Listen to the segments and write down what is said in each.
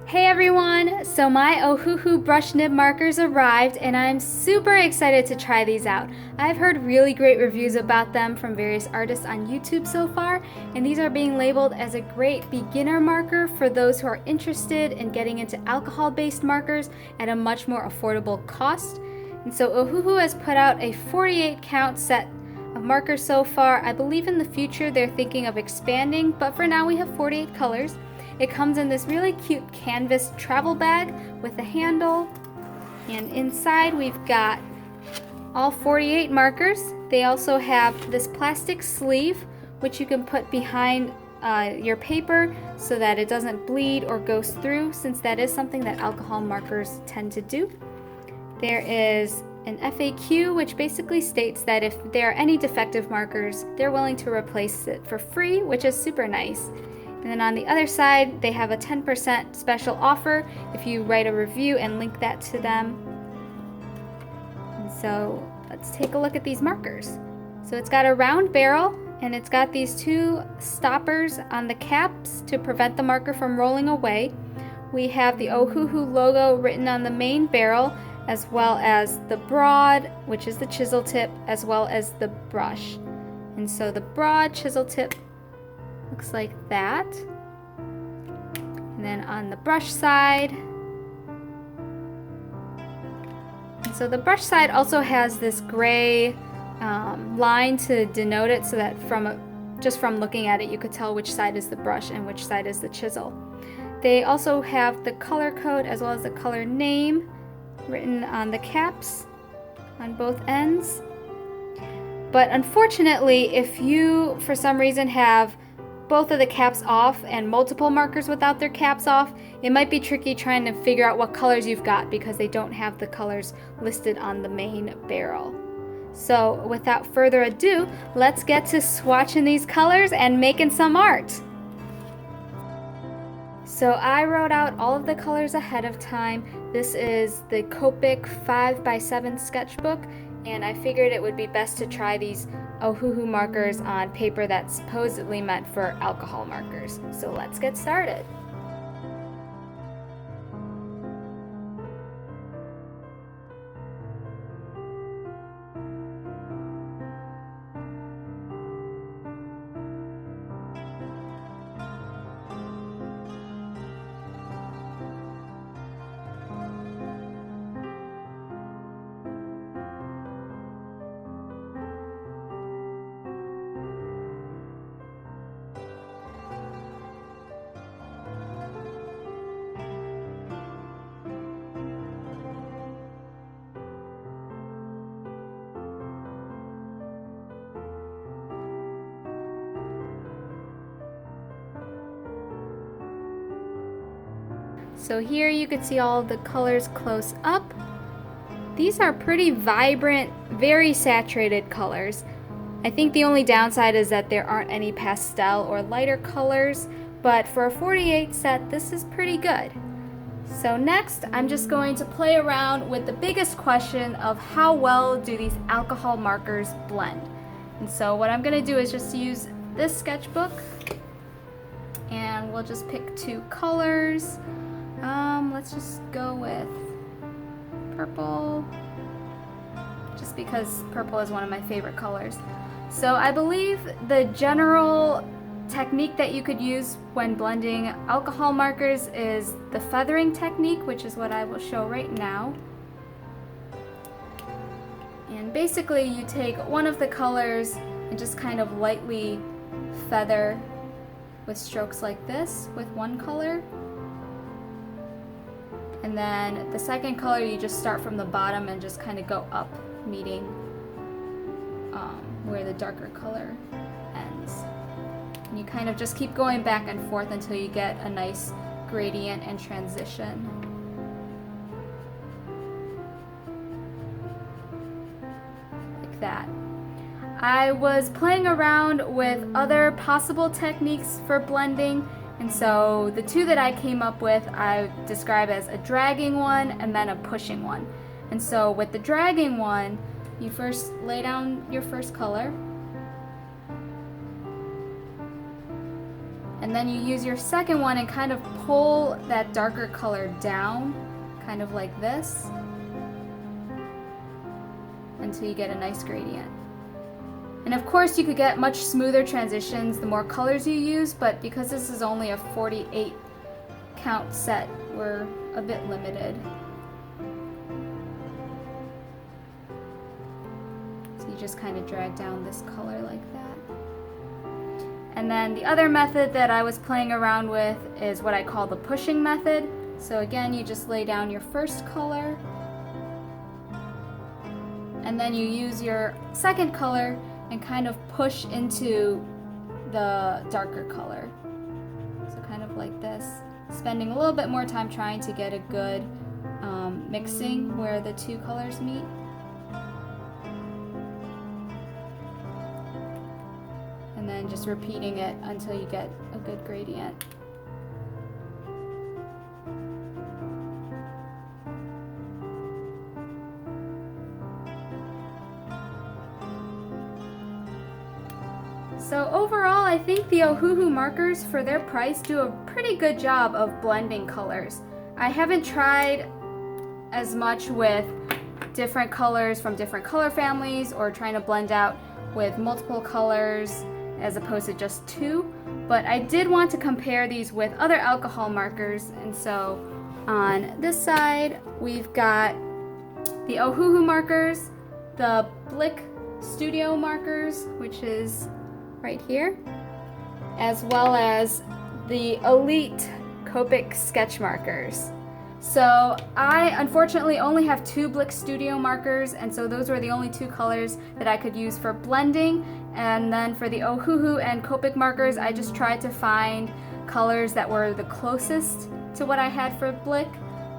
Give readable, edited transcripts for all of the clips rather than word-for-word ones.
Hey everyone! So my Ohuhu brush nib markers arrived and I'm super excited to try these out. I've heard really great reviews about them from various artists on YouTube so far, and these are being labeled as a great beginner marker for those who are interested in getting into alcohol-based markers at a much more affordable cost. And so Ohuhu has put out a 48 count set of markers so far. I believe in the future they're thinking of expanding, but for now we have 48 colors. It comes in this really cute canvas travel bag with a handle, and inside we've got all 48 markers. They also have this plastic sleeve which you can put behind your paper so that it doesn't bleed or goes through, since that is something that alcohol markers tend to do. There is an FAQ which basically states that if there are any defective markers, they're willing to replace it for free, which is super nice. And then on the other side, they have a 10% special offer if you write a review and link that to them. And so let's take a look at these markers. So it's got a round barrel, and it's got these two stoppers on the caps to prevent the marker from rolling away. We have the Ohuhu logo written on the main barrel, as well as the broad, which is the chisel tip, as well as the brush. And so the broad chisel tip looks like that. And then on the brush side, and so the brush side also has this gray line to denote it, so that just from looking at it you could tell which side is the brush and which side is the chisel. They also have the color code as well as the color name written on the caps on both ends. But unfortunately, if you for some reason have both of the caps off and multiple markers without their caps off, it might be tricky trying to figure out what colors you've got because they don't have the colors listed on the main barrel. So without further ado, let's get to swatching these colors and making some art. So I wrote out all of the colors ahead of time. This is the Copic 5x7 sketchbook, and I figured it would be best to try these Ohuhu markers on paper that's supposedly meant for alcohol markers. So let's get started. So here you can see all of the colors close up. These are pretty vibrant, very saturated colors. I think the only downside is that there aren't any pastel or lighter colors, but for a 48 set, this is pretty good. So next, I'm just going to play around with the biggest question of how well do these alcohol markers blend. And so what I'm going to do is just use this sketchbook, and we'll just pick two colors. Let's just go with purple, just because purple is one of my favorite colors. So I believe the general technique that you could use when blending alcohol markers is the feathering technique, which is what I will show right now. And basically you take one of the colors and just kind of lightly feather with strokes like this with one color. And then the second color, you just start from the bottom and just kind of go up, meeting where the darker color ends. And you kind of just keep going back and forth until you get a nice gradient and transition. Like that. I was playing around with other possible techniques for blending, and so the two that I came up with I describe as a dragging one and then a pushing one. And so with the dragging one, you first lay down your first color, And then you use your second one and kind of pull that darker color down, kind of like this, until you get a nice gradient. And of course you could get much smoother transitions the more colors you use, but because this is only a 48 count set, we're a bit limited. So you just kind of drag down this color like that. And then the other method that I was playing around with is what I call the pushing method. So again, you just lay down your first color, and then you use your second color and kind of push into the darker color. So kind of like this, spending a little bit more time trying to get a good mixing where the two colors meet. And then just repeating it until you get a good gradient. So overall, I think the Ohuhu markers for their price do a pretty good job of blending colors. I haven't tried as much with different colors from different color families or trying to blend out with multiple colors as opposed to just two, but I did want to compare these with other alcohol markers. And so on this side, we've got the Ohuhu markers, the Blick Studio markers, which is right here, as well as the Elite Copic sketch markers. So I unfortunately only have two Blick Studio markers, and so those were the only two colors that I could use for blending. And then for the Ohuhu and Copic markers, I just tried to find colors that were the closest to what I had for Blick.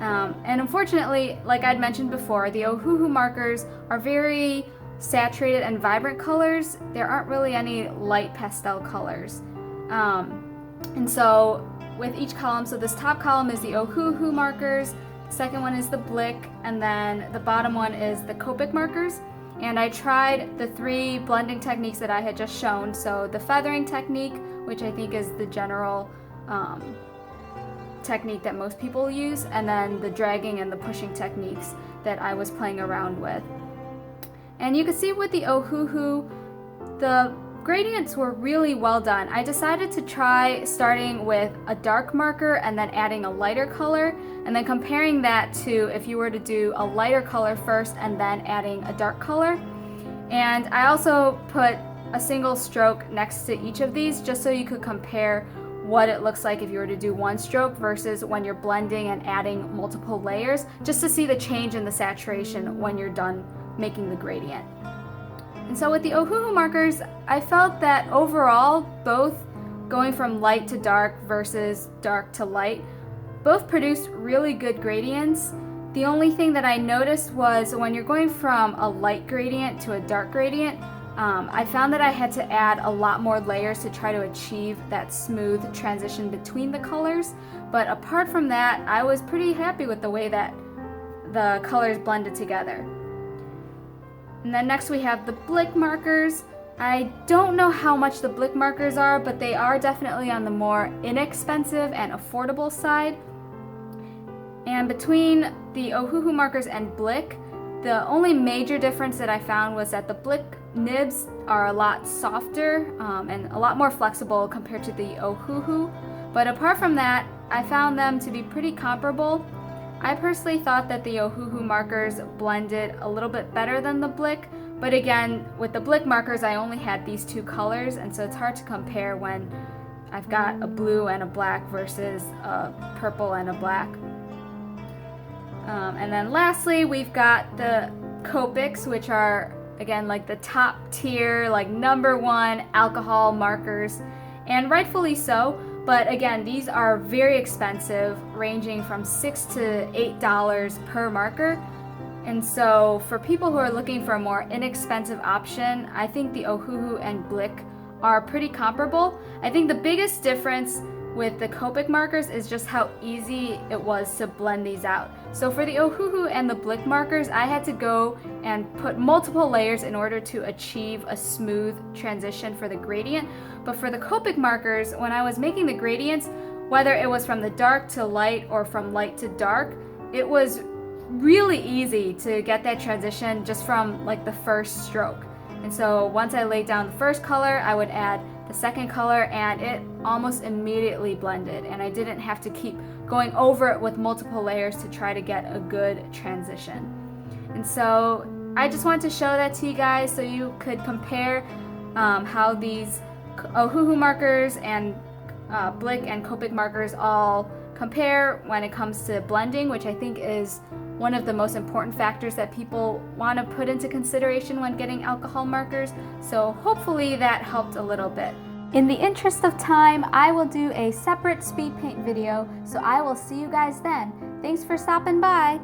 And unfortunately, like I'd mentioned before, the Ohuhu markers are very saturated and vibrant colors. There aren't really any light pastel colors. And so with each column, so this top column is the Ohuhu markers, the second one is the Blick, and then the bottom one is the Copic markers. And I tried the three blending techniques that I had just shown. So the feathering technique, which I think is the general technique that most people use, and then the dragging and the pushing techniques that I was playing around with. And you can see with the Ohuhu, the gradients were really well done. I decided to try starting with a dark marker and then adding a lighter color, and then comparing that to if you were to do a lighter color first and then adding a dark color. And I also put a single stroke next to each of these just so you could compare what it looks like if you were to do one stroke versus when you're blending and adding multiple layers, just to see the change in the saturation when you're done making the gradient. And so with the Ohuhu markers, I felt that overall, both going from light to dark versus dark to light, both produced really good gradients. The only thing that I noticed was when you're going from a light gradient to a dark gradient, I found that I had to add a lot more layers to try to achieve that smooth transition between the colors. But apart from that, I was pretty happy with the way that the colors blended together. And then next we have the Blick markers. I don't know how much the Blick markers are, but they are definitely on the more inexpensive and affordable side. And between the Ohuhu markers and Blick, the only major difference that I found was that the Blick nibs are a lot softer and a lot more flexible compared to the Ohuhu. But apart from that, I found them to be pretty comparable. I personally thought that the Ohuhu markers blended a little bit better than the Blick, but again, with the Blick markers, I only had these two colors, and so it's hard to compare when I've got a blue and a black versus a purple and a black. And then lastly, we've got the Copics, which are, again, like the top tier, like #1 alcohol markers, and rightfully so. But again, these are very expensive, ranging from $6 to $8 per marker. And so for people who are looking for a more inexpensive option, I think the Ohuhu and Blick are pretty comparable. I think the biggest difference with the Copic markers is just how easy it was to blend these out. So for the Ohuhu and the Blick markers, I had to go and put multiple layers in order to achieve a smooth transition for the gradient. But for the Copic markers, when I was making the gradients, whether it was from the dark to light or from light to dark, it was really easy to get that transition just from like the first stroke. And so once I laid down the first color, I would add the second color, and it almost immediately blended, and I didn't have to keep going over it with multiple layers to try to get a good transition. And so I just wanted to show that to you guys so you could compare how these Ohuhu markers and Blick and Copic markers all compare when it comes to blending, which I think is one of the most important factors that people want to put into consideration when getting alcohol markers. So hopefully that helped a little bit. In the interest of time, I will do a separate speed paint video, so I will see you guys then. Thanks for stopping by.